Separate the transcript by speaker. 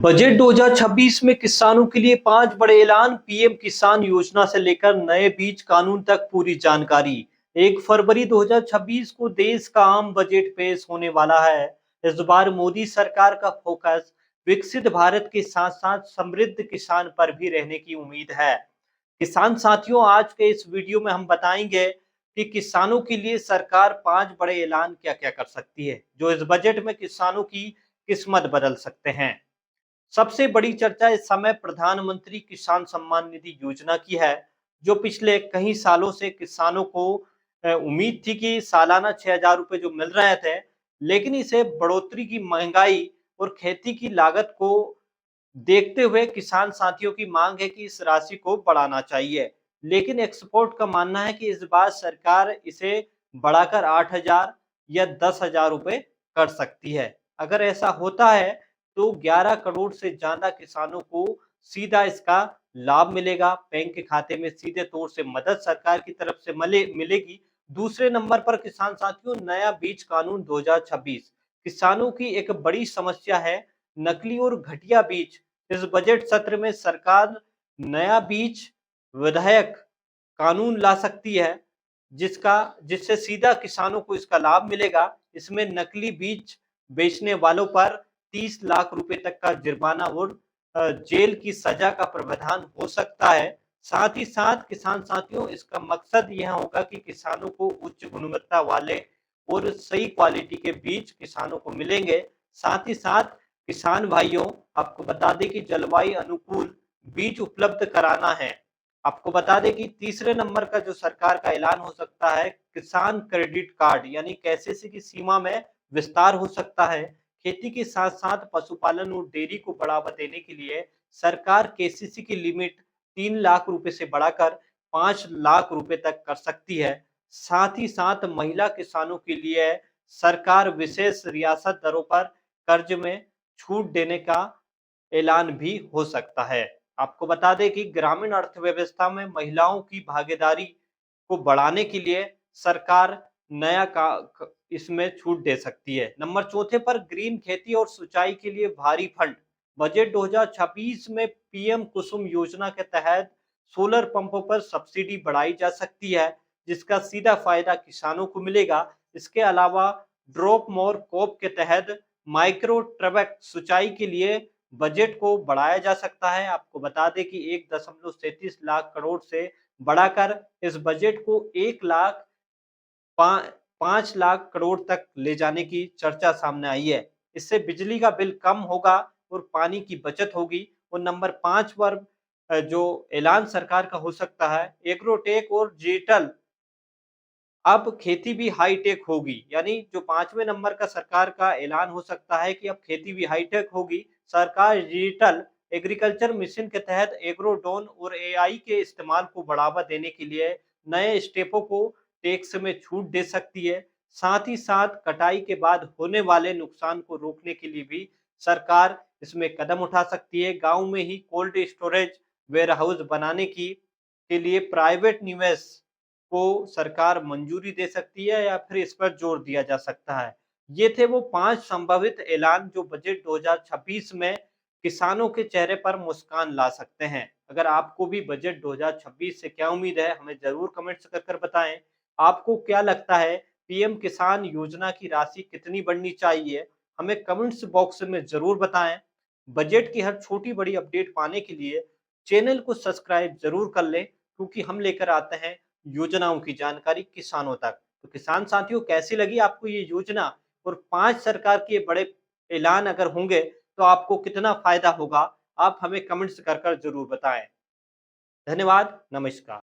Speaker 1: Budget 2026 में किसानों के लिए 5 बड़े ऐलान। पीएम किसान योजना से लेकर नए बीज कानून तक पूरी जानकारी। 1 फरवरी 2026 को देश का आम बजट पेश होने वाला है। इस बार मोदी सरकार का फोकस विकसित भारत के साथ साथ समृद्ध किसान पर भी रहने की उम्मीद है। किसान साथियों, आज के इस वीडियो में हम बताएंगे कि किसानों के लिए सरकार 5 बड़े ऐलान क्या क्या कर सकती है, जो इस बजट में किसानों की किस्मत बदल सकते हैं। सबसे बड़ी चर्चा इस समय प्रधानमंत्री किसान सम्मान निधि योजना की है, जो पिछले कई सालों से किसानों को उम्मीद थी कि सालाना 6,000 रुपए जो मिल रहे थे, लेकिन इसे बढ़ोतरी की महंगाई और खेती की लागत को देखते हुए किसान साथियों की मांग है कि इस राशि को बढ़ाना चाहिए। लेकिन एक्सपर्ट का मानना है कि इस बार सरकार इसे बढ़ाकर 8,000 या 10,000 रुपए कर सकती है। अगर ऐसा होता है तो 11 करोड़ से ज्यादा किसानों को सीधा इसका लाभ मिलेगा। बैंक के खाते में सीधे तौर से मदद सरकार की तरफ से मिलेगी। दूसरे नंबर पर किसान साथियों, नया बीज कानून 2026 किसानों की एक बड़ी समस्या है। नकली और घटिया बीज। इस बजट सत्र में सरकार नया बीज विधेयक कानून ला सकती है, जिससे सीधा किसानों को इसका लाभ मिलेगा। इसमें नकली बीज बेचने वालों पर 30 लाख रुपए तक का जुर्माना और जेल की सजा का प्रावधान हो सकता है। साथ ही साथ किसान साथियों, इसका मकसद यह होगा कि किसानों को उच्च गुणवत्ता वाले और सही क्वालिटी के बीज किसानों को मिलेंगे। साथ ही साथ किसान भाइयों, आपको बता दें कि जलवायु अनुकूल बीज उपलब्ध कराना है। आपको बता दें कि तीसरे नंबर का जो सरकार का ऐलान हो सकता है, किसान क्रेडिट कार्ड यानी केसीसी की सीमा में विस्तार हो सकता है। खेती के साथ साथ पशुपालन और डेयरी को बढ़ावा देने के लिए सरकार केसीसी की लिमिट 3 लाख रुपए से बढ़ाकर 5 लाख रुपए तक कर सकती है। साथ ही साथ महिला किसानों के लिए सरकार विशेष रियासत दरों पर कर्ज में छूट देने का ऐलान भी हो सकता है। आपको बता दें कि ग्रामीण अर्थव्यवस्था में महिलाओं की भागीदारी को बढ़ाने के लिए सरकार नया इसमें छूट दे सकती है। नंबर चौथे पर ग्रीन खेती और सिंचाई के लिए भारी फंड। बजट 2026 में पीएम कुसुम योजना के तहत सोलर पंपों पर सब्सिडी बढ़ाई जा सकती है, जिसका सीधा फायदा किसानों को मिलेगा। इसके अलावा ड्रॉप मोर कोप के तहत माइक्रो ट्रैक्टर सिंचाई के लिए बजट को बढ़ाया जा सकता है। आपको बता दें कि 1.33 लाख करोड़ से बढ़ाकर इस बजट को 5 लाख करोड़ तक ले जाने की चर्चा सामने आई है। इससे बिजली का बिल कम होगा और पानी की बचत होगी। और नंबर 5 पर जो ऐलान सरकार का हो सकता है, एग्रोटेक और डिजिटल। अब खेती भी हाईटेक होगी, यानी जो 5वें नंबर का सरकार का ऐलान हो सकता है कि अब खेती भी हाईटेक होगी। सरकार डिजिटल एग्रीकल्चर मिशन के तहत एग्रोड्रोन और एआई के इस्तेमाल को बढ़ावा देने के लिए नए स्टेपों को टैक्स में छूट दे सकती है। साथ ही साथ कटाई के बाद होने वाले नुकसान को रोकने के लिए भी सरकार इसमें कदम उठा सकती है। गांव में ही कोल्ड स्टोरेज वेयरहाउस बनाने की के लिए प्राइवेट निवेश को सरकार मंजूरी दे सकती है या फिर इस पर जोर दिया जा सकता है। ये थे वो 5 संभावित ऐलान जो बजट 2026 में किसानों के चेहरे पर मुस्कान ला सकते हैं। अगर आपको भी बजट 2026 से क्या उम्मीद है, हमें जरूर कमेंट्स कर बताएं। आपको क्या लगता है, पीएम किसान योजना की राशि कितनी बढ़नी चाहिए? हमें कमेंट्स बॉक्स में जरूर बताएं। बजट की हर छोटी बड़ी अपडेट पाने के लिए चैनल को सब्सक्राइब जरूर कर लें, क्योंकि हम लेकर आते हैं योजनाओं की जानकारी किसानों तक। तो किसान साथियों, कैसी लगी आपको ये योजना? और 5 सरकार के बड़े ऐलान अगर होंगे तो आपको कितना फायदा होगा? आप हमें कमेंट्स कर जरूर बताएं। धन्यवाद, नमस्कार।